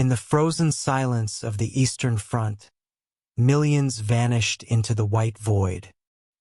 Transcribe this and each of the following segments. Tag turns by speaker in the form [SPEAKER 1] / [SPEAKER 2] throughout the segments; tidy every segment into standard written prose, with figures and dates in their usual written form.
[SPEAKER 1] In the frozen silence of the Eastern Front, millions vanished into the white void.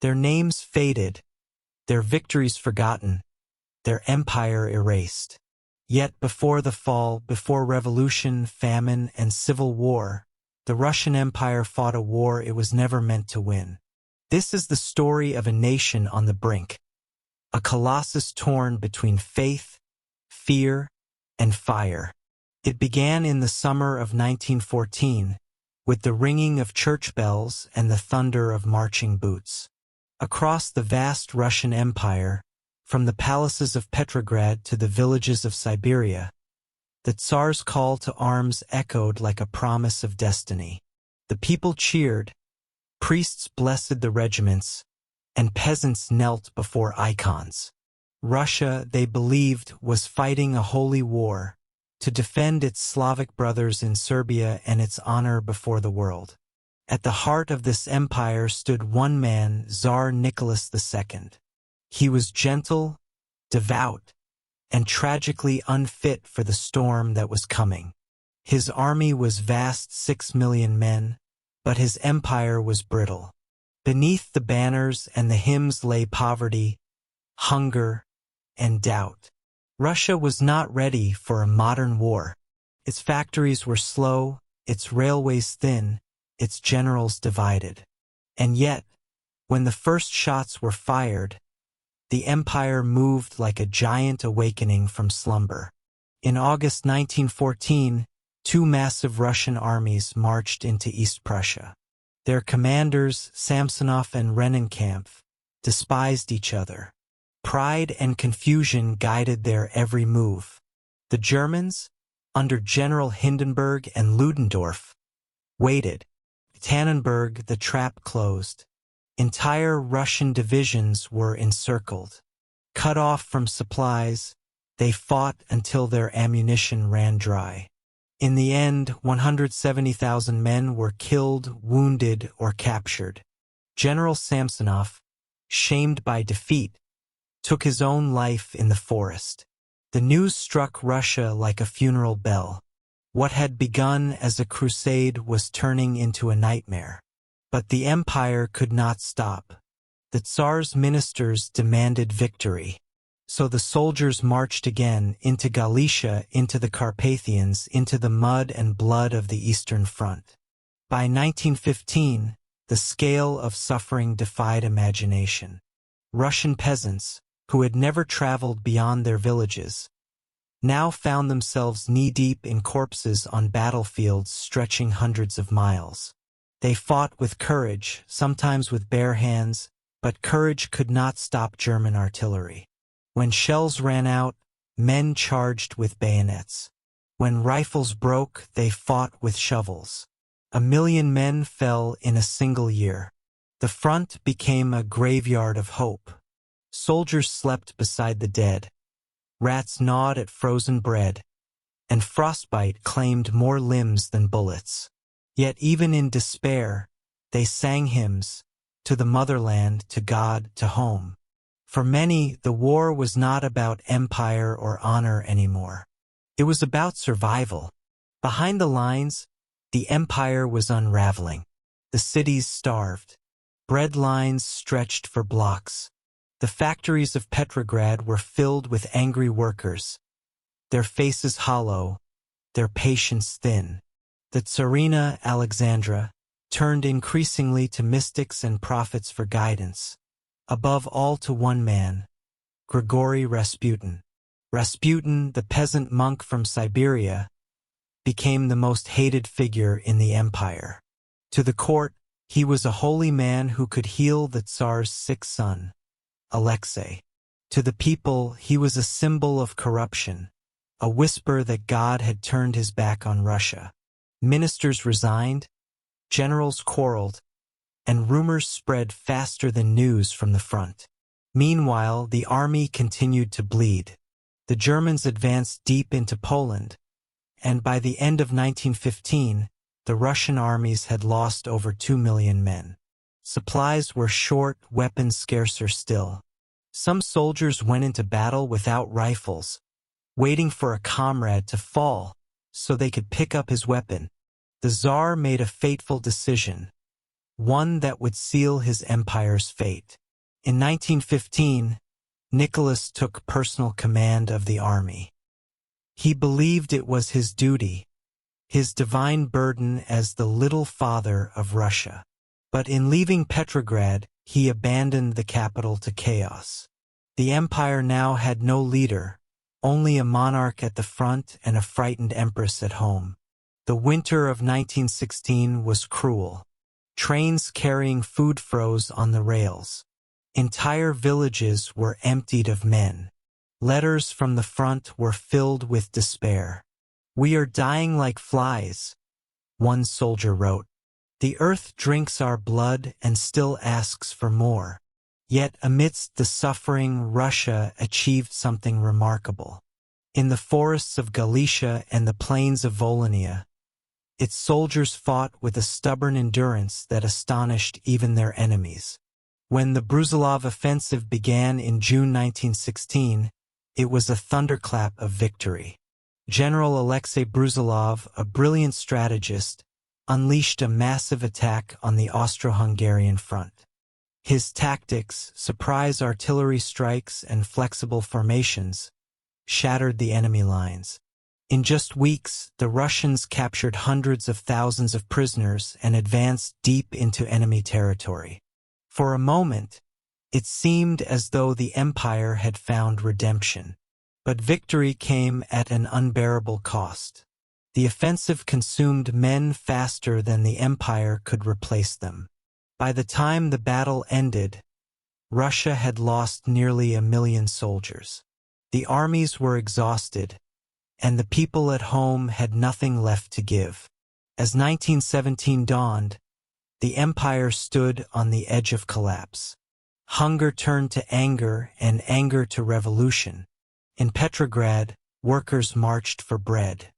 [SPEAKER 1] Their names faded, their victories forgotten, their empire erased. Yet before the fall, before revolution, famine, and civil war, the Russian Empire fought a war it was never meant to win. This is the story of a nation on the brink, a colossus torn between faith, fear, and fire. It began in the summer of 1914, with the ringing of church bells and the thunder of marching boots. Across the vast Russian Empire, from the palaces of Petrograd to the villages of Siberia, the Tsar's call to arms echoed like a promise of destiny. The people cheered, priests blessed the regiments, and peasants knelt before icons. Russia, they believed, was fighting a holy war to defend its Slavic brothers in Serbia and its honor before the world. At the heart of this empire stood one man, Tsar Nicholas II. He was gentle, devout, and tragically unfit for the storm that was coming. His army was vast, 6 million men, but his empire was brittle. Beneath the banners and the hymns lay poverty, hunger, and doubt. Russia was not ready for a modern war. Its factories were slow, its railways thin, its generals divided. And yet, when the first shots were fired, the empire moved like a giant awakening from slumber. In August 1914, two massive Russian armies marched into East Prussia. Their commanders, Samsonov and Rennenkampf, despised each other. Pride and confusion guided their every move. The Germans, under General Hindenburg and Ludendorff, waited. Tannenberg, the trap closed. Entire Russian divisions were encircled. Cut off from supplies, they fought until their ammunition ran dry. In the end, 170,000 men were killed, wounded, or captured. General Samsonov, shamed by defeat, took his own life in the forest. The news struck Russia like a funeral bell. What had begun as a crusade was turning into a nightmare. But the empire could not stop. The Tsar's ministers demanded victory. So the soldiers marched again into Galicia, into the Carpathians, into the mud and blood of the Eastern Front. By 1915, the scale of suffering defied imagination. Russian peasants, who had never traveled beyond their villages, now found themselves knee-deep in corpses on battlefields stretching hundreds of miles. They fought with courage, sometimes with bare hands, but courage could not stop German artillery. When shells ran out, men charged with bayonets. When rifles broke, they fought with shovels. 1 million men fell in a single year. The front became a graveyard of hope. Soldiers slept beside the dead. Rats gnawed at frozen bread, and frostbite claimed more limbs than bullets. Yet even in despair, they sang hymns, to the motherland, to God, to home. For many, the war was not about empire or honor anymore. It was about survival. Behind the lines, the empire was unraveling. The cities starved. Bread lines stretched for blocks. The factories of Petrograd were filled with angry workers, their faces hollow, their patience thin. The Tsarina Alexandra turned increasingly to mystics and prophets for guidance, above all to one man, Grigory Rasputin. Rasputin, the peasant monk from Siberia, became the most hated figure in the empire. To the court, he was a holy man who could heal the Tsar's sick son, Alexei. To the people, he was a symbol of corruption, a whisper that God had turned his back on Russia. Ministers resigned, generals quarreled, and rumors spread faster than news from the front. Meanwhile, the army continued to bleed. The Germans advanced deep into Poland, and by the end of 1915, the Russian armies had lost over 2 million men. Supplies were short, weapons scarcer still. Some soldiers went into battle without rifles, waiting for a comrade to fall. so they could pick up his weapon. The Tsar made a fateful decision, one that would seal his empire's fate. In 1915, Nicholas took personal command of the army. He believed it was his duty, his divine burden as the little father of Russia. But in leaving Petrograd, he abandoned the capital to chaos. The empire now had no leader, only a monarch at the front and a frightened empress at home. The winter of 1916 was cruel. Trains carrying food froze on the rails. Entire villages were emptied of men. Letters from the front were filled with despair. "We are dying like flies," one soldier wrote. "The earth drinks our blood and still asks for more." Yet amidst the suffering, Russia achieved something remarkable. In the forests of Galicia and the plains of Volhynia, its soldiers fought with a stubborn endurance that astonished even their enemies. When the Brusilov offensive began in June 1916, it was a thunderclap of victory. General Alexei Brusilov, a brilliant strategist, unleashed a massive attack on the Austro-Hungarian front. His tactics, surprise artillery strikes, and flexible formations shattered the enemy lines. In just weeks, the Russians captured hundreds of thousands of prisoners and advanced deep into enemy territory. For a moment, it seemed as though the empire had found redemption. But victory came at an unbearable cost. The offensive consumed men faster than the empire could replace them. By the time the battle ended, Russia had lost nearly 1 million soldiers. The armies were exhausted, and the people at home had nothing left to give. As 1917 dawned, the empire stood on the edge of collapse. Hunger turned to anger and anger to revolution. In Petrograd, workers marched for bread.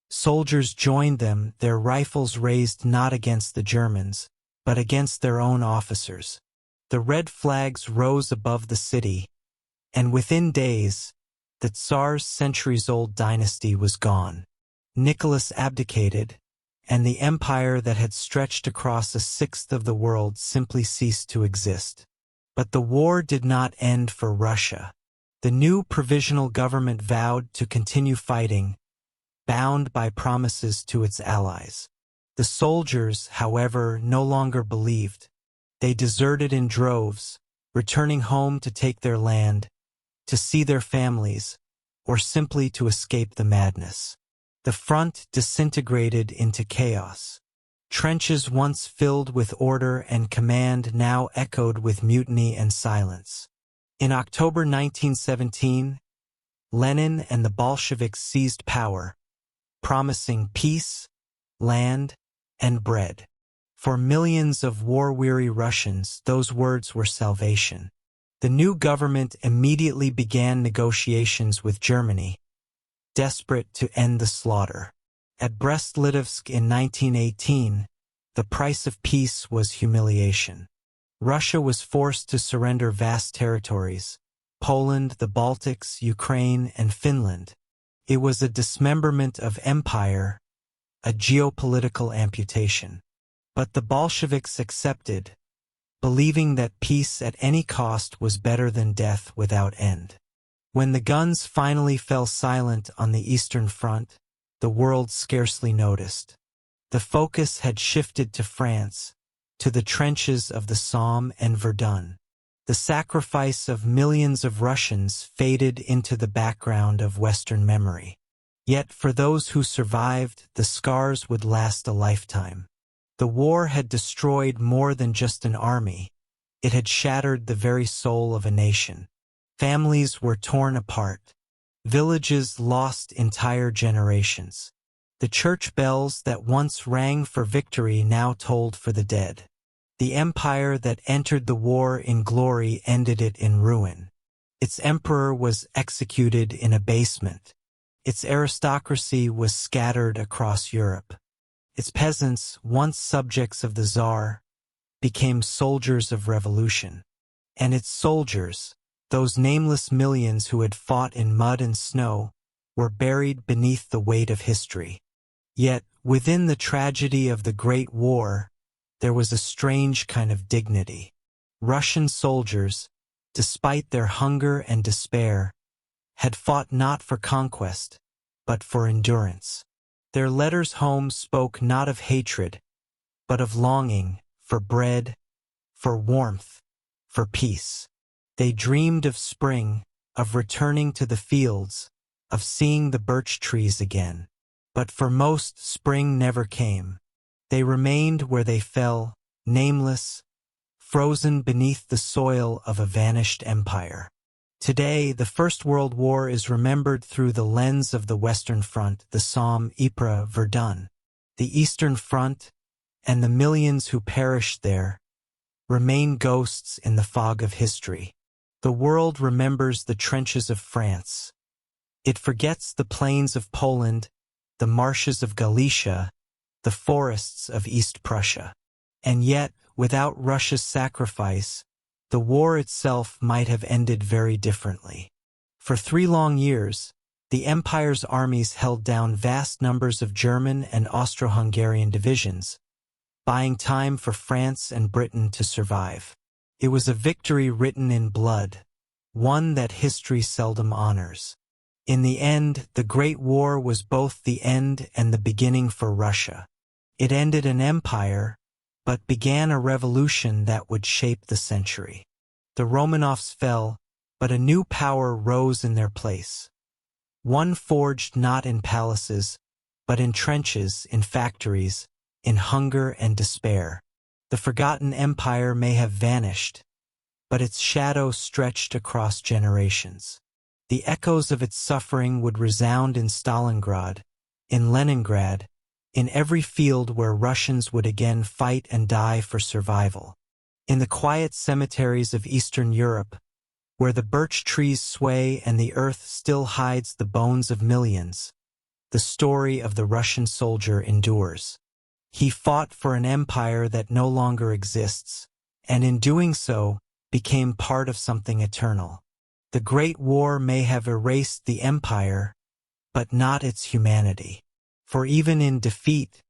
[SPEAKER 1] Soldiers joined them, their rifles raised not against the Germans, but against their own officers. The red flags rose above the city, and within days, the Tsar's centuries-old dynasty was gone. Nicholas abdicated, and the empire that had stretched across a sixth of the world simply ceased to exist. But the war did not end for Russia. The new provisional government vowed to continue fighting, bound by promises to its allies. The soldiers, however, no longer believed. They deserted in droves, returning home to take their land, to see their families, or simply to escape the madness. The front disintegrated into chaos. Trenches once filled with order and command now echoed with mutiny and silence. In October 1917, Lenin and the Bolsheviks seized power, promising peace, land, and bread. For millions of war-weary Russians, those words were salvation. The new government immediately began negotiations with Germany, desperate to end the slaughter. At Brest-Litovsk in 1918, the price of peace was humiliation. Russia was forced to surrender vast territories: Poland, the Baltics, Ukraine, and Finland. It was a dismemberment of empire, a geopolitical amputation. But the Bolsheviks accepted, believing that peace at any cost was better than death without end. When the guns finally fell silent on the Eastern Front, the world scarcely noticed. The focus had shifted to France, to the trenches of the Somme and Verdun. The sacrifice of millions of Russians faded into the background of Western memory. Yet for those who survived, the scars would last a lifetime. The war had destroyed more than just an army. It had shattered the very soul of a nation. Families were torn apart. Villages lost entire generations. The church bells that once rang for victory now tolled for the dead. The empire that entered the war in glory ended it in ruin. Its emperor was executed in a basement. Its aristocracy was scattered across Europe. Its peasants, once subjects of the Tsar, became soldiers of revolution. And its soldiers, those nameless millions who had fought in mud and snow, were buried beneath the weight of history. Yet, within the tragedy of the Great War, there was a strange kind of dignity. Russian soldiers, despite their hunger and despair, had fought not for conquest, but for endurance. Their letters home spoke not of hatred, but of longing for bread, for warmth, for peace. They dreamed of spring, of returning to the fields, of seeing the birch trees again. But for most, spring never came. They remained where they fell, nameless, frozen beneath the soil of a vanished empire. Today, the First World War is remembered through the lens of the Western Front, the Somme, Ypres, Verdun. The Eastern Front, and the millions who perished there, remain ghosts in the fog of history. The world remembers the trenches of France. It forgets the plains of Poland, the marshes of Galicia, the forests of East Prussia. And yet, without Russia's sacrifice, the war itself might have ended very differently. For 3 long years, the Empire's armies held down vast numbers of German and Austro-Hungarian divisions, buying time for France and Britain to survive. It was a victory written in blood, one that history seldom honors. In the end, the Great War was both the end and the beginning for Russia. It ended an empire, but began a revolution that would shape the century. The Romanovs fell, but a new power rose in their place. One forged not in palaces, but in trenches, in factories, in hunger and despair. The forgotten empire may have vanished, but its shadow stretched across generations. The echoes of its suffering would resound in Stalingrad, in Leningrad, in every field where Russians would again fight and die for survival. In the quiet cemeteries of Eastern Europe, where the birch trees sway and the earth still hides the bones of millions, the story of the Russian soldier endures. He fought for an empire that no longer exists, and in doing so, became part of something eternal. The Great War may have erased the empire, but not its humanity. For even in defeat,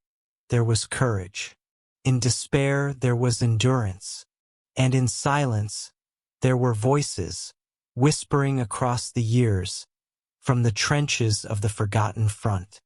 [SPEAKER 1] there was courage. In despair, there was endurance. And in silence, there were voices, whispering across the years, from the trenches of the forgotten front.